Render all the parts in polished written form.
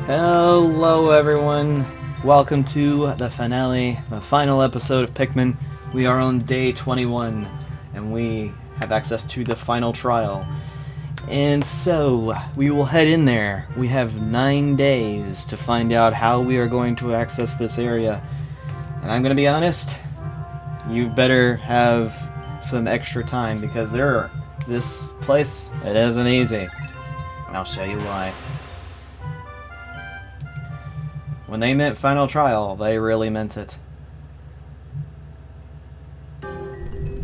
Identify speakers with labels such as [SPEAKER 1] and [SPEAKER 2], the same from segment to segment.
[SPEAKER 1] Hello everyone, welcome to the final episode of Pikmin. We are on day 21, and we have access to the final trial. And so, we will head in there. We have 9 days to find out how we are going to access this area. And I'm gonna be honest, you better have some extra time, because this place, it isn't easy. And I'll show you why. When they meant final trial, they really meant it. And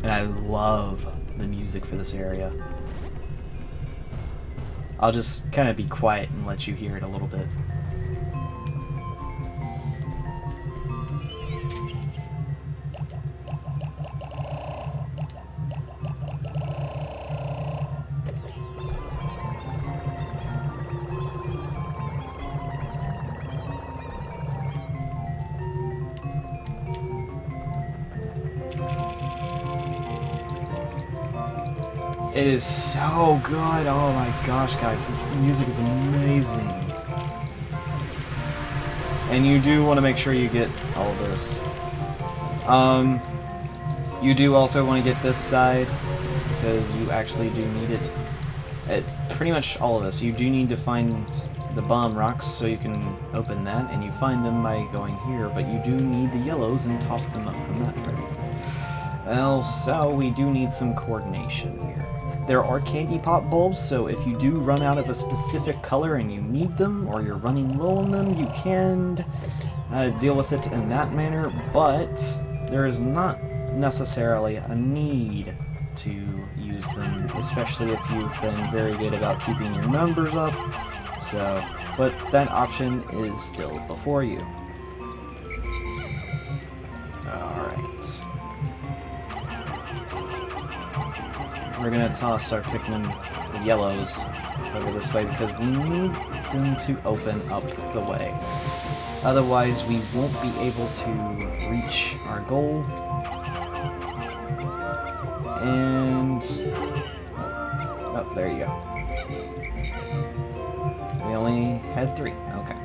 [SPEAKER 1] I love the music for this area. I'll just kind of be quiet and let you hear it a little bit. It is so good. Oh my gosh, guys, this music is amazing. And you do want to make sure you get all of this. You do also want to get this side, because you actually do need it. Pretty much all of this. You do need to find the bomb rocks so you can open that, and you find them by going here, but you do need the yellows and toss them up from that tree. Well, so we do need some coordination here. There are candy pop bulbs, so if you do run out of a specific color and you need them, or you're running low on them, you can deal with it in that manner, but there is not necessarily a need to use them, especially if you've been very good about keeping your numbers up. So, but that option is still before you. We're gonna toss our Pikmin yellows over this way because we need them to open up the way. Otherwise, we won't be able to reach our goal. And oh, there you go. We only had 3. Okay.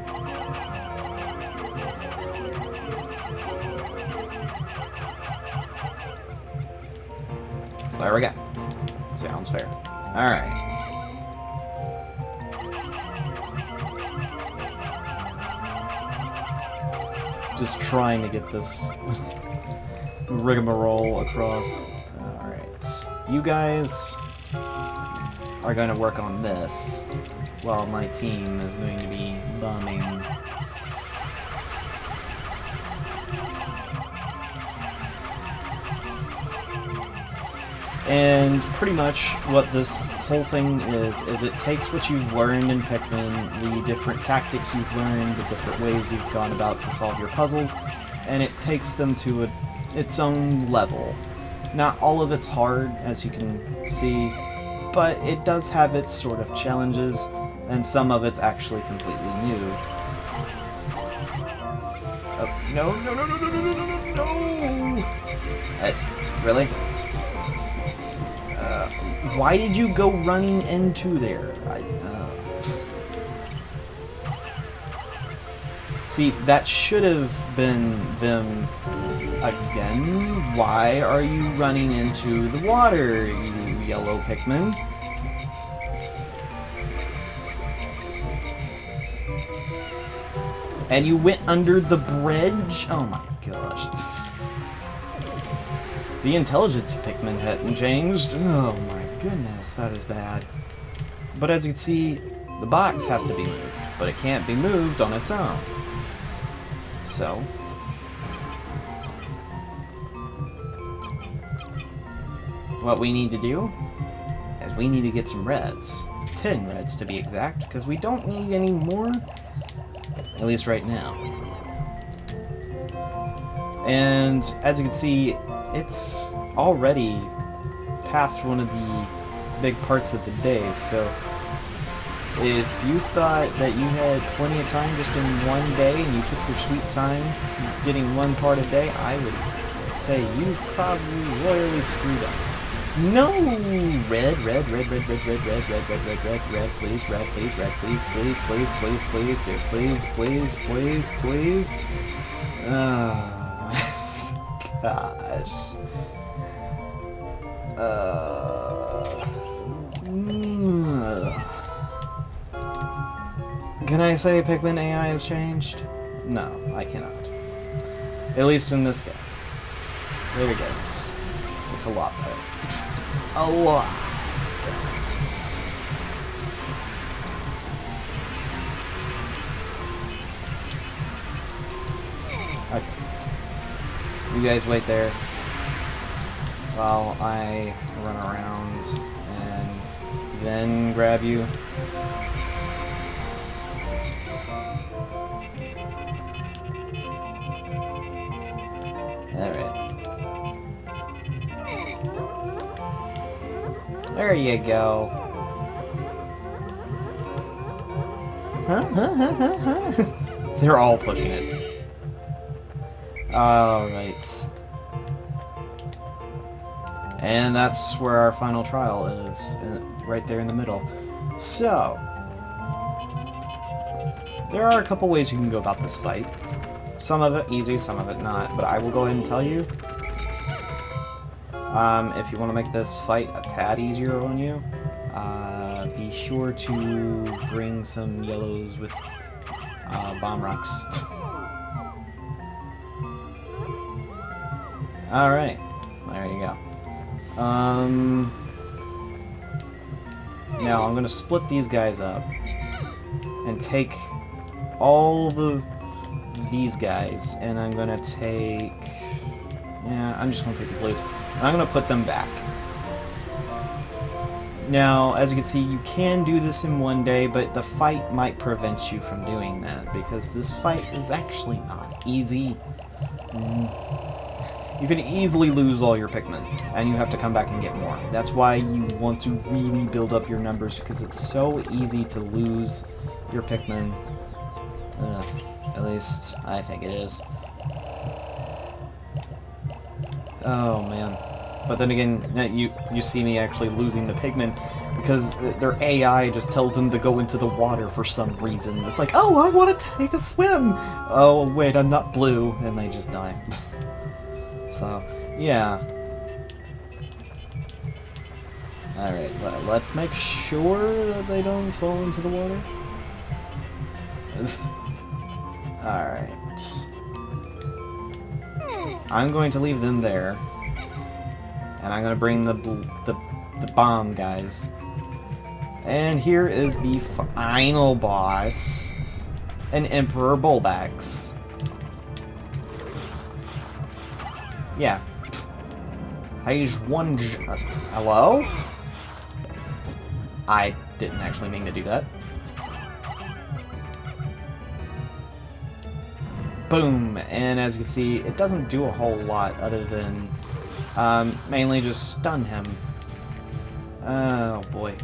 [SPEAKER 1] There we go. Sounds fair. Alright. Just trying to get this rigmarole across. Alright. You guys are going to work on this, while my team is going to be bombing. And pretty much what this whole thing is it takes what you've learned in Pikmin, the different tactics you've learned, the different ways you've gone about to solve your puzzles, and it takes them to its own level. Not all of it's hard, as you can see, but it does have its sort of challenges, and some of it's actually completely new. Oh, no, no, no, no, no, no, no, no, no! Really? Why did you go running into there? See, that should have been them again. Why are you running into the water, you yellow Pikmin? And you went under the bridge? Oh my gosh. The intelligence Pikmin hadn't changed. Oh my goodness, that is bad. But as you can see, the box has to be moved, but it can't be moved on its own. So, what we need to do is we need to get some reds. 10 reds to be exact, because we don't need any more, at least right now. And as you can see, it's already past one of the big parts of the day, so if you thought that you had plenty of time just in one day and you took your sweet time getting one part a day, I would say you probably royally screwed up. No! Red, red, red, red, red, red, red, red, red, red, red, red, please, red, please, red, please, please, please, please, please, dude, please, please, please, please. Gosh. Can I say Pikmin AI has changed? No, I cannot. At least in this game. Later games, it's a lot better. A lot better. Okay. You guys wait there while I run around and then grab you. Alright. There you go. They're all pushing it. Alright. And that's where our final trial is, right there in the middle. So, there are a couple ways you can go about this fight. Some of it easy, some of it not, but I will go ahead and tell you. If you want to make this fight a tad easier on you, be sure to bring some yellows with bomb rocks. Alright, there you go. Now I'm going to split these guys up and take all these guys, and I'm going to take... Yeah, I'm just going to take the blues. I'm going to put them back. Now, as you can see, you can do this in one day, but the fight might prevent you from doing that, because this fight is actually not easy. You can easily lose all your Pikmin, and you have to come back and get more. That's why you want to really build up your numbers, because it's so easy to lose your Pikmin. At least, I think it is. Oh, man. But then again, you see me actually losing the Pikmin because their AI just tells them to go into the water for some reason. It's like, oh, I want to take a swim! Oh, wait, I'm not blue. And they just die. So, yeah. Alright, let's make sure that they don't fall into the water. Alright. I'm going to leave them there. And I'm going to bring the bomb guys. And here is the final boss. An Emperor Bullbax. Yeah. Page 1... hello? I didn't actually mean to do that. Boom! And as you can see, it doesn't do a whole lot other than mainly just stun him. Oh boy.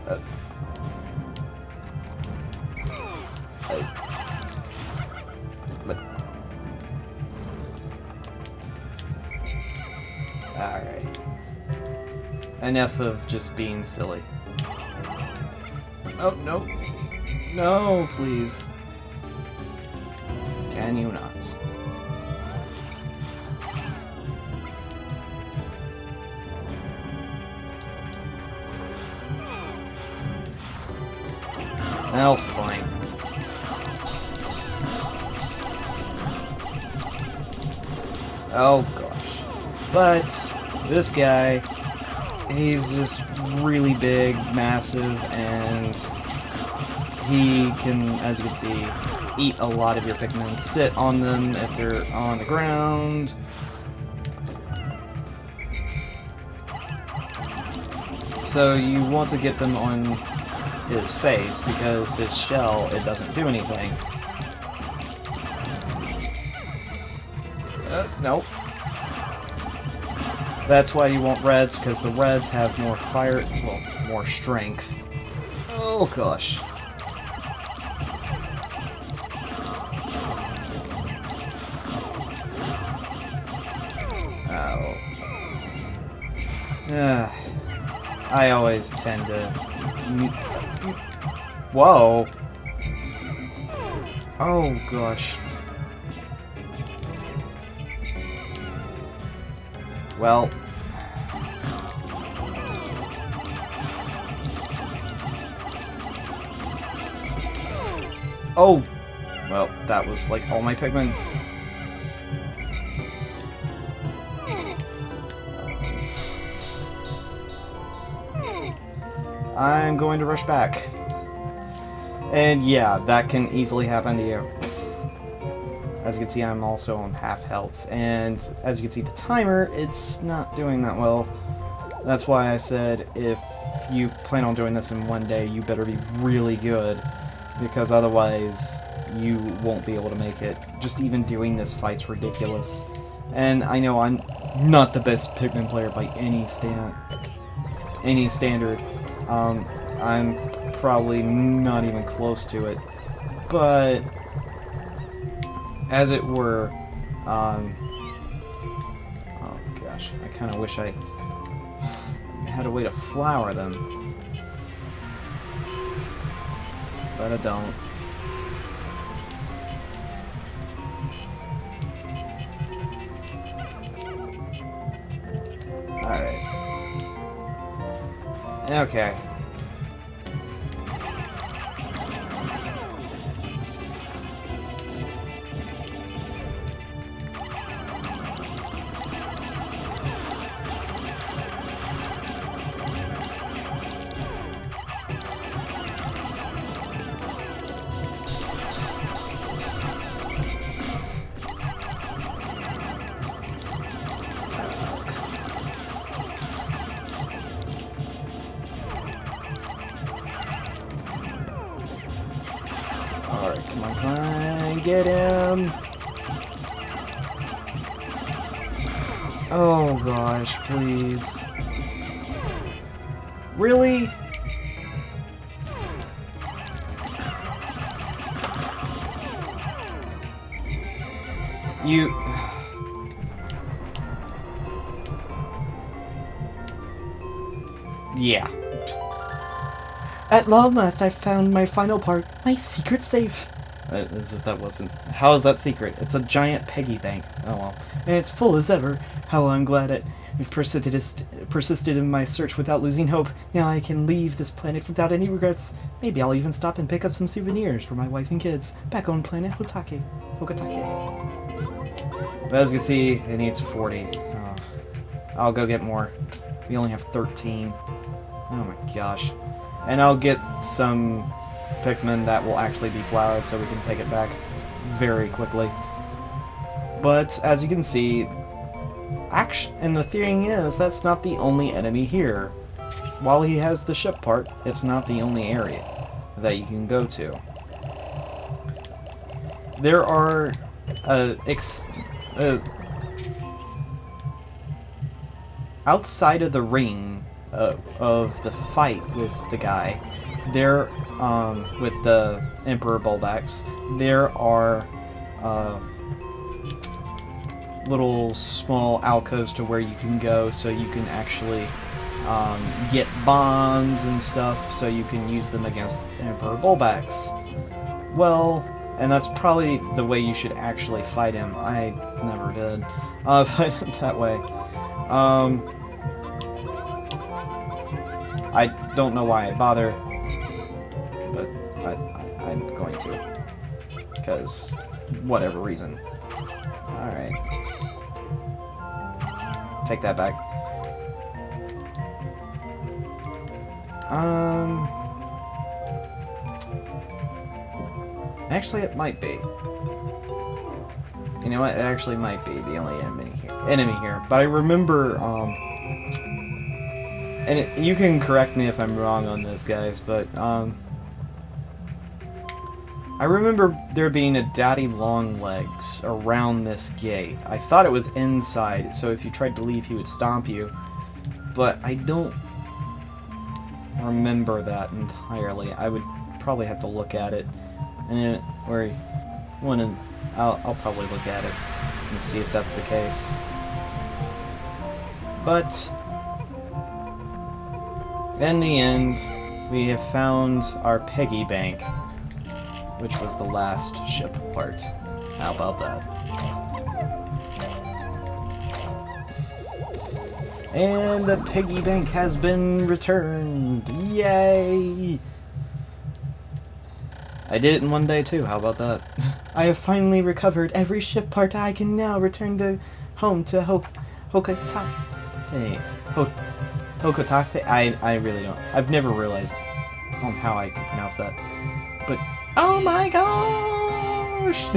[SPEAKER 1] But alright. Enough of just being silly. Oh, no. No, please. Can you not? Oh, fine. Oh, gosh. But this guy, he's just really big, massive, and he can, as you can see, eat a lot of your Pikmin, sit on them if they're on the ground. So you want to get them on his face, because his shell, it doesn't do anything. Nope. That's why you want reds, because the reds have more fire, well, more strength. Oh gosh. I always tend to... Whoa! Oh, gosh. Well... Oh! Well, that was like all my Pikmin. I'm going to rush back. And yeah, that can easily happen to you. As you can see, I'm also on half health. And as you can see, the timer, it's not doing that well. That's why I said if you plan on doing this in one day, you better be really good. Because otherwise, you won't be able to make it. Just even doing this fight's ridiculous. And I know I'm not the best Pikmin player by any standard. I'm probably not even close to it. But, as it were, oh gosh, I kind of wish I had a way to flower them. But I don't. Alright. Okay. Alright, come on, get him! Oh gosh, please. Really? You... Yeah. At long last, I found my final part, my secret safe. As if that wasn't... How is that secret? It's a giant piggy bank. Oh well. And it's full as ever. How I'm glad I've persisted in my search without losing hope. Now I can leave this planet without any regrets. Maybe I'll even stop and pick up some souvenirs for my wife and kids. Back on planet Hokatake. But as you can see, it needs 40. Oh. I'll go get more. We only have 13. Oh my gosh. And I'll get some Pikmin that will actually be flowered so we can take it back very quickly. But as you can see, and the thing is, that's not the only enemy here. While he has the ship part, it's not the only area that you can go to. There are outside of the ring of the fight with the guy, there, with the Emperor Bulbax, there are little small alcoves to where you can go so you can actually get bombs and stuff so you can use them against Emperor Bulbax. Well, and that's probably the way you should actually fight him. I never did fight him that way. I don't know why I bother, but I'm going to, because whatever reason. Alright. Take that back. Actually, it might be. You know what? It actually might be the only enemy here. But I remember, and you can correct me if I'm wrong on this, guys, but, I remember there being a Daddy Longlegs around this gate. I thought it was inside, so if you tried to leave, he would stomp you. But I don't remember that entirely. I would probably have to look at it. And I'll probably look at it and see if that's the case. But In the end, we have found our piggy bank, which was the last ship part. How about that? And the piggy bank has been returned! Yay! I did it in one day too, how about that? I have finally recovered every ship part. I can now return to home to Hokotate. Hokotate? I really don't. I've never realized how I can pronounce that. But, oh my gosh!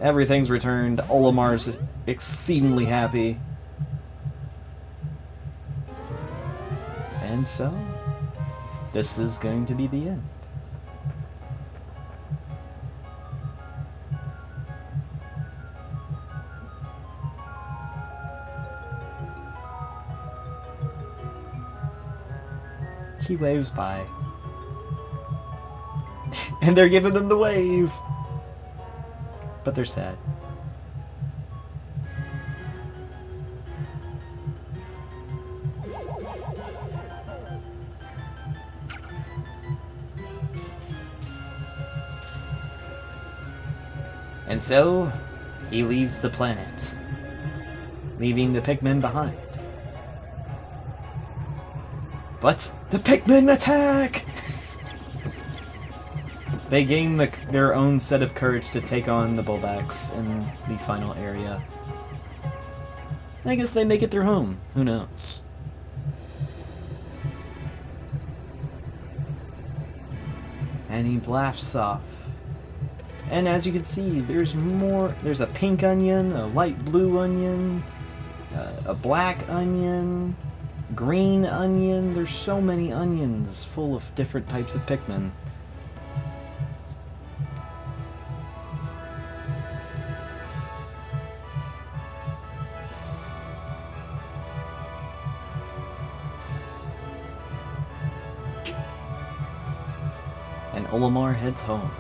[SPEAKER 1] Everything's returned. Olimar's exceedingly happy. And so, this is going to be the end. He waves by. And they're giving them the wave! But they're sad. And so, he leaves the planet, leaving the Pikmin behind. But the Pikmin attack! They gain their own set of courage to take on the Bulbaks in the final area. I guess they make it through home. Who knows? And he blasts off. And as you can see, there's more. There's a pink onion, a light blue onion, a black onion, green onion. There's so many onions full of different types of Pikmin. And Olimar heads home.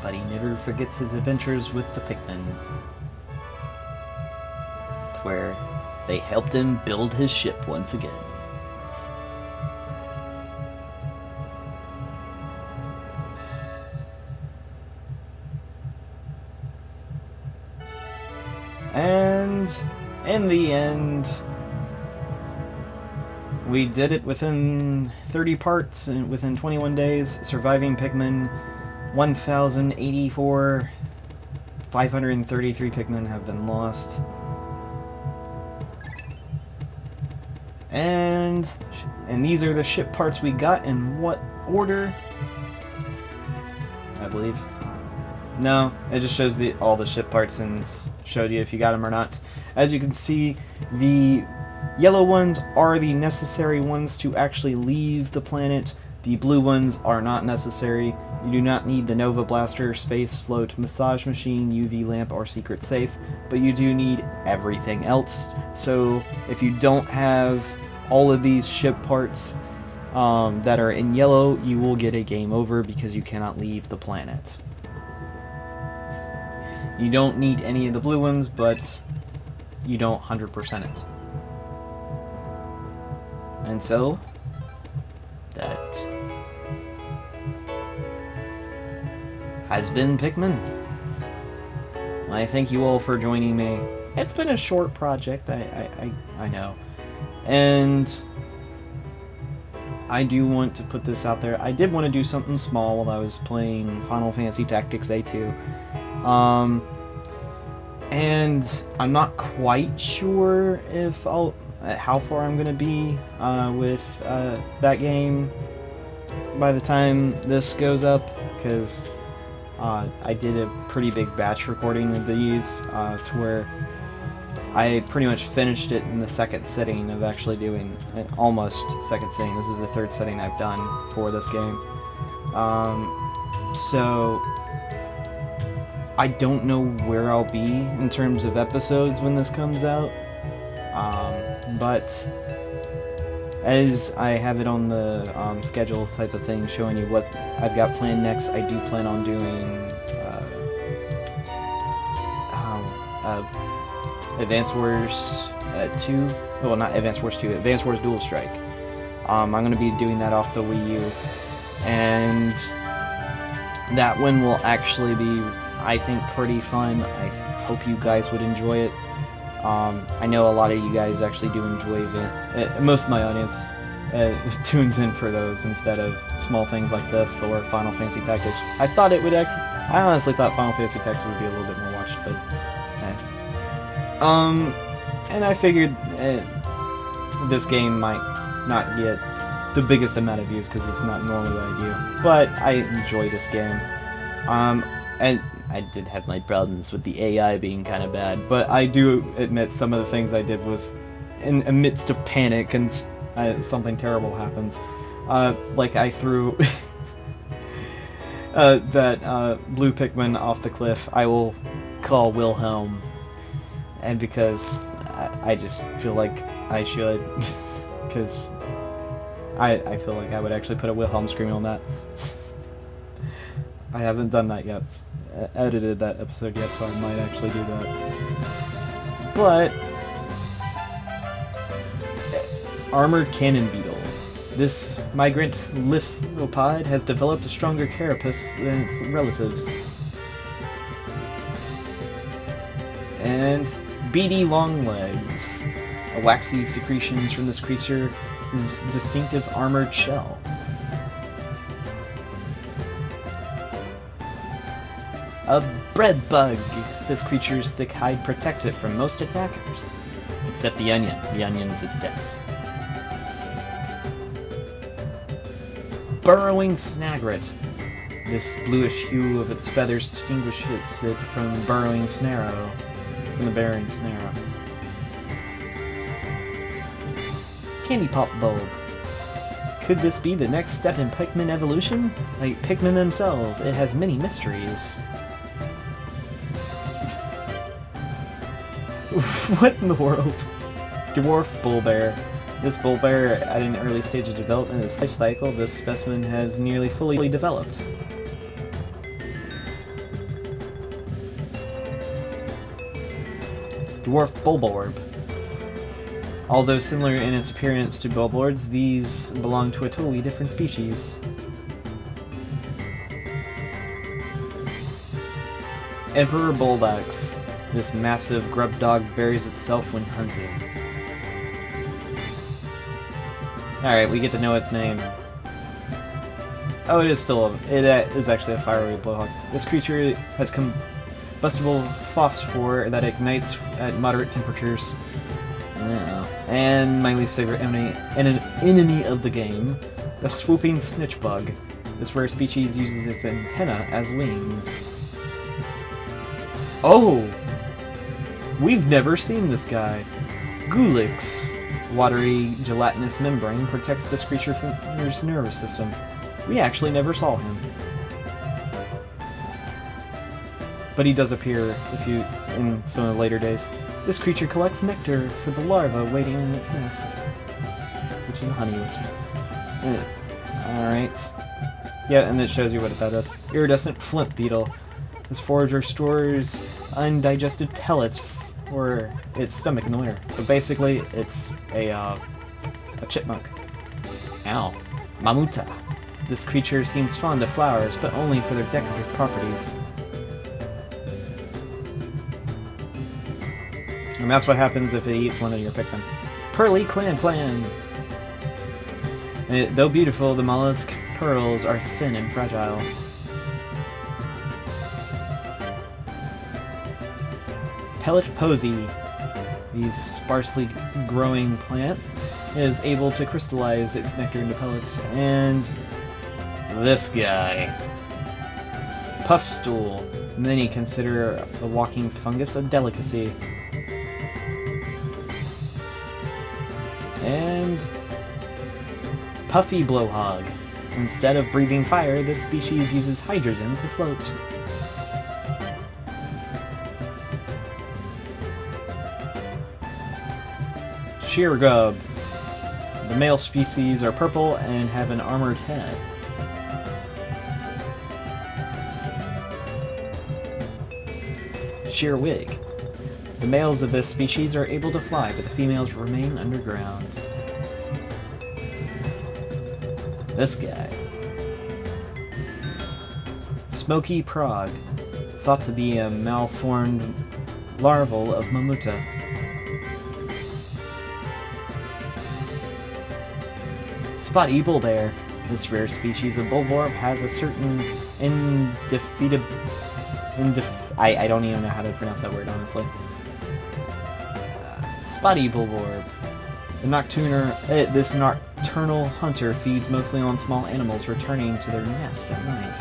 [SPEAKER 1] But he never forgets his adventures with the Pikmin. Where they helped him build his ship once again. And in the end, we did it within 30 parts and within 21 days, surviving Pikmin 1084. 533 Pikmin have been lost. And these are the ship parts we got in what order? I believe. No, it just shows all the ship parts and showed you if you got them or not. As you can see, the yellow ones are the necessary ones to actually leave the planet. The blue ones are not necessary. You do not need the Nova Blaster, Space Float, Massage Machine, UV Lamp, or Secret Safe, but you do need everything else. So if you don't have all of these ship parts that are in yellow, you will get a game over because you cannot leave the planet. You don't need any of the blue ones, but you don't 100% it. And so, that has been Pikmin. I thank you all for joining me. It's been a short project, I know. And I do want to put this out there. I did want to do something small while I was playing Final Fantasy Tactics A2. And I'm not quite sure if how far I'm gonna be with that game by the time this goes up, because I did a pretty big batch recording of these to where I pretty much finished it in the second sitting of actually doing it, almost second sitting. This is the third sitting I've done for this game. So I don't know where I'll be in terms of episodes when this comes out, but as I have it on the schedule type of thing showing you what I've got planned next, I do plan on doing Advance Wars 2. Well, not Advance Wars 2, Advance Wars Dual Strike. I'm going to be doing that off the Wii U, and that one will actually be, I think, pretty fun. I hope you guys would enjoy it. I know a lot of you guys actually do enjoy it. Most of my audience tunes in for those instead of small things like this or Final Fantasy Tactics. I honestly thought Final Fantasy Tactics would be a little bit more watched, but and I figured this game might not get the biggest amount of views because it's not normally what I do, but I enjoy this game. And I did have my problems with the AI being kind of bad, but I do admit some of the things I did was in a midst of panic and something terrible happens. Like I threw that blue Pikmin off the cliff. I will call Wilhelm, and because I just feel like I should, because I feel like I would actually put a Wilhelm scream on that. I haven't done that yet, edited that episode yet, so I might actually do that. But Armored Cannon Beetle. This migrant lithophod has developed a stronger carapace than its relatives. And beady long legs. A waxy secretions from this creature's distinctive armored shell. A bread bug. This creature's thick hide protects it from most attackers. Except the onion. The onion's its death. Burrowing snagret. This bluish hue of its feathers distinguishes it from the burrowing snarrow. Candy Pop Bulb. Could this be the next step in Pikmin evolution? Like Pikmin themselves, it has many mysteries. What in the world? Dwarf Bull Bear. This bull bear, at an early stage of development in its life cycle, this specimen has nearly fully developed. Dwarf Bulborb. Although similar in its appearance to Bulbords, these belong to a totally different species. Emperor Bulbax. This massive grub dog buries itself when hunting. Alright, we get to know its name. Oh, it is actually a fiery blowhawk. This creature has combustible phosphor that ignites at moderate temperatures. And my least favorite enemy of the game, the swooping snitch bug. This rare species uses its antenna as wings. Oh! We've never seen this guy. Gulix. Watery, gelatinous membrane protects this creature from its nervous system. We actually never saw him. But he does appear in some of the later days. This creature collects nectar for the larva waiting in its nest, which is a honey wisp. Alright. Yeah, and it shows you what that is. Iridescent Flint Beetle. This forager stores undigested pellets for its stomach in the winter. So basically, it's a chipmunk. Ow. Mamuta. This creature seems fond of flowers, but only for their decorative properties. And that's what happens if it eats one of your Pikmin. Pearly Clan. Though beautiful, the mollusk pearls are thin and fragile. Pellet Posy. The sparsely growing plant is able to crystallize its nectar into pellets. And this guy. Puffstool. Many consider a walking fungus a delicacy. And Puffy Blowhog. Instead of breathing fire, this species uses hydrogen to float. Sheargrub. The male species are purple and have an armored head. Shearwig. The males of this species are able to fly, but the females remain underground. This guy. Smoky Prague, thought to be a malformed larval of Mamuta. Spotty bullbear. This rare species of bulborb has a certain I don't even know how to pronounce that word, honestly. Spotty bulborb. This nocturnal hunter feeds mostly on small animals returning to their nest at night.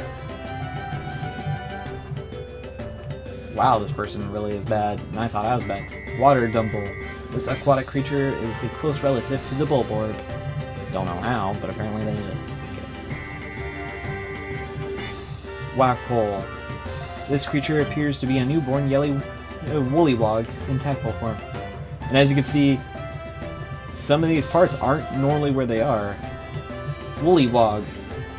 [SPEAKER 1] Wow, this person really is bad. I thought I was bad. Water dumble. This aquatic creature is a close relative to the bulborb. Don't know how, but apparently that is the case. Wagpole. This creature appears to be a newborn woolly-wog in tadpole form. And as you can see, some of these parts aren't normally where they are. Woolly-wog.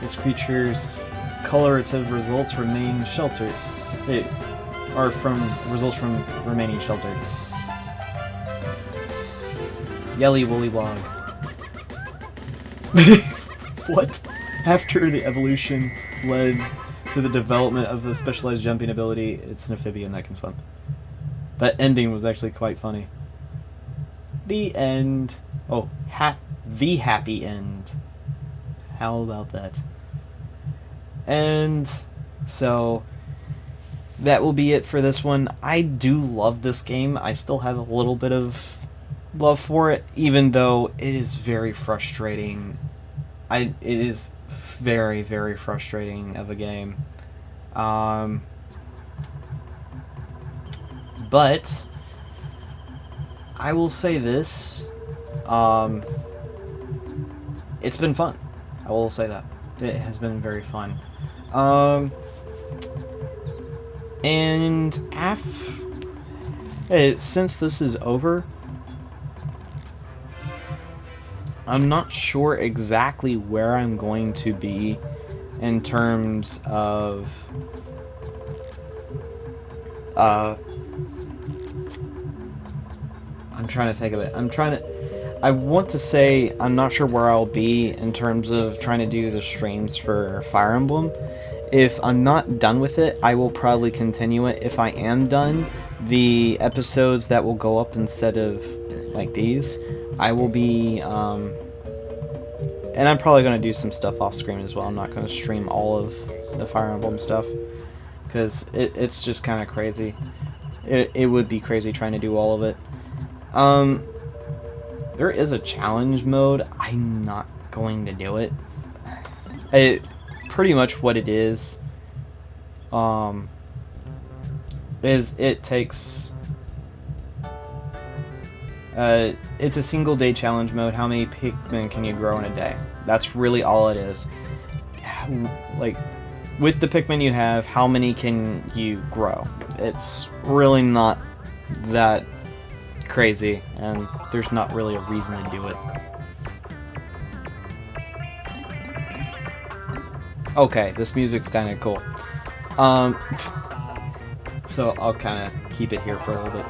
[SPEAKER 1] This creature's colorative results remain sheltered. Results from remaining sheltered. Yelly woolly-wog. What? After the evolution led to the development of the specialized jumping ability, it's an amphibian that can swim. That ending was actually quite funny. The end. Oh, the happy end. How about that? And so that will be it for this one. I do love this game. I still have a little bit of love for it, even though it is very frustrating. It is very, very frustrating of a game. But I will say this. It's been fun. I will say that. It has been very fun. And since this is over, I'm not sure exactly where I'm going to be in terms of I'm trying to think of it. I want to say I'm not sure where I'll be in terms of trying to do the streams for Fire Emblem. If I'm not done with it, I will probably continue it. If I am done, the episodes that will go up instead of like these, I will be, and I'm probably going to do some stuff off screen as well. I'm not going to stream all of the Fire Emblem stuff, because it's just kind of crazy. It would be crazy trying to do all of it. There is a challenge mode. I'm not going to do it. Pretty much what it is it takes it's a single day challenge mode. How many Pikmin can you grow in a day? That's really all it is. Like, with the Pikmin you have, how many can you grow? It's really not that crazy, and there's not really a reason to do it. Okay, this music's kind of cool. So I'll kind of keep it here for a little bit.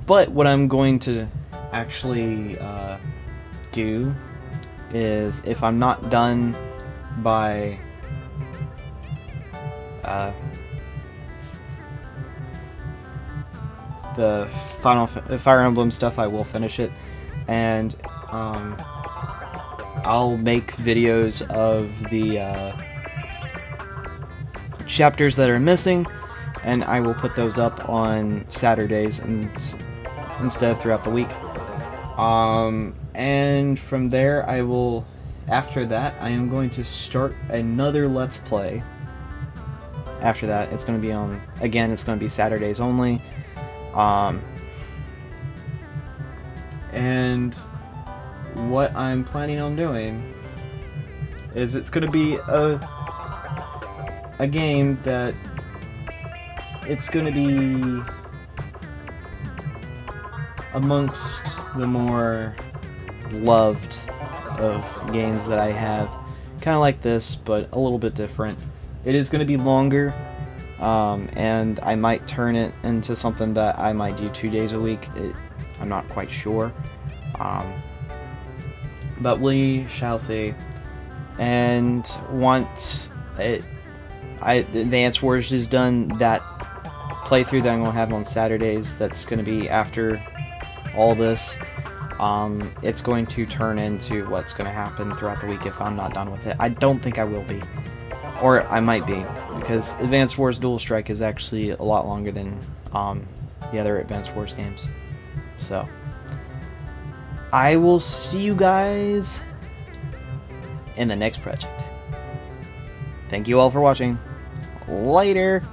[SPEAKER 1] But what I'm going to actually do is, if I'm not done by the Fire Emblem stuff, I will finish it, and I'll make videos of the chapters that are missing, and I will put those up on Saturdays instead of throughout the week. And from there, after that, I am going to start another Let's Play. After that, it's going to be it's going to be Saturdays only. And what I'm planning on doing is, it's going to be a game that it's going to be amongst the more loved of games that I have. Kind of like this, but a little bit different. It is going to be longer. and I might turn it into something that I might do 2 days a week. I'm not quite sure, but we shall see. And once Advance Wars is done, that playthrough that I'm going to have on Saturdays, that's going to be after all this, it's going to turn into what's going to happen throughout the week if I'm not done with it. I don't think I will be. Or I might be, because Advance Wars Dual Strike is actually a lot longer than the other Advance Wars games. So, I will see you guys in the next project. Thank you all for watching. Later!